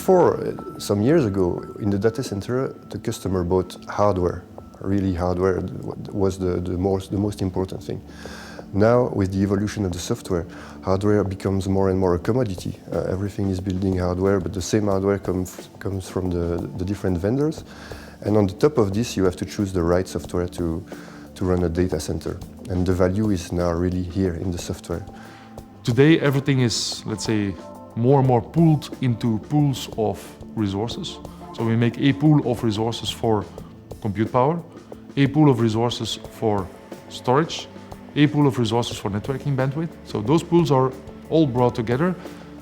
before, some years ago, in the data center, the customer bought hardware. Really, hardware was the most important thing. Now, with the evolution of the software, hardware becomes more and more a commodity. Everything is building hardware, but the same hardware comes from the different vendors. And on the top of this, you have to choose the right software to run a data center. And the value is now really here in the software. Today, everything is, let's say, more and more pooled into pools of resources. So we make a pool of resources for compute power, a pool of resources for storage, a pool of resources for networking bandwidth. So those pools are all brought together.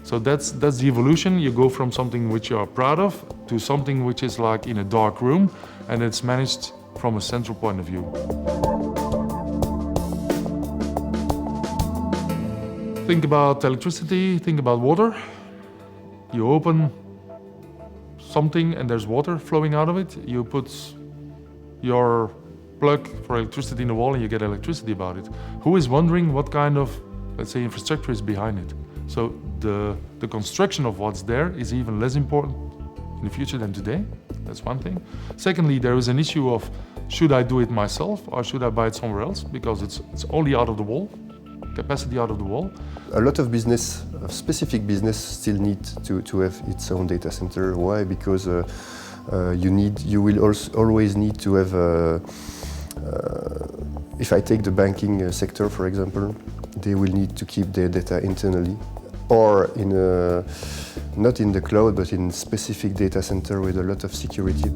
So that's the evolution. You go from something which you are proud of to something which is like in a dark room, and it's managed from a central point of view. Think about electricity, think about water. You open something and there's water flowing out of it. You put your plug for electricity in the wall and you get electricity about it. Who is wondering what kind of, let's say, infrastructure is behind it? So the construction of what's there is even less important in the future than today. That's one thing. Secondly, there is an issue of, should I do it myself or should I buy it somewhere else? Because it's only out of the wall, capacity out of the wall. A lot of business, specific business, still need to have its own data center. Why? Because you will always need to have. If I take the banking sector, for example, they will need to keep their data internally, or not in the cloud, but in specific data center with a lot of security.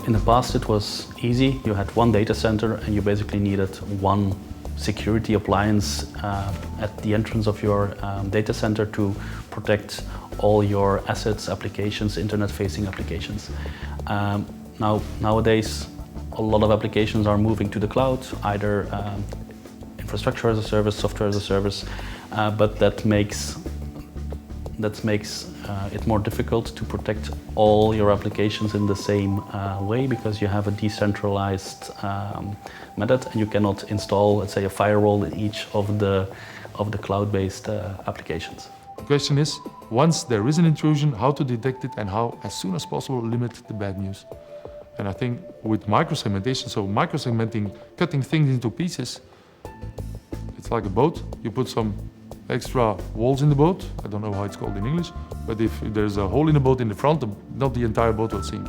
In the past, it was easy. You had one data center and you basically needed one security appliance at the entrance of your data center to protect all your assets, applications, internet-facing applications. Nowadays, a lot of applications are moving to the cloud, either infrastructure as a service, software as a service, but that makes it more difficult to protect all your applications in the same way, because you have a decentralized method and you cannot install, let's say, a firewall in each of the cloud-based applications. The question is, once there is an intrusion, how to detect it and how, as soon as possible, limit the bad news. And I think with microsegmentation, so microsegmenting, cutting things into pieces, it's like a boat. You put some extra walls in the boat. I don't know how it's called in English, but if there's a hole in the boat in the front, not the entire boat will sink.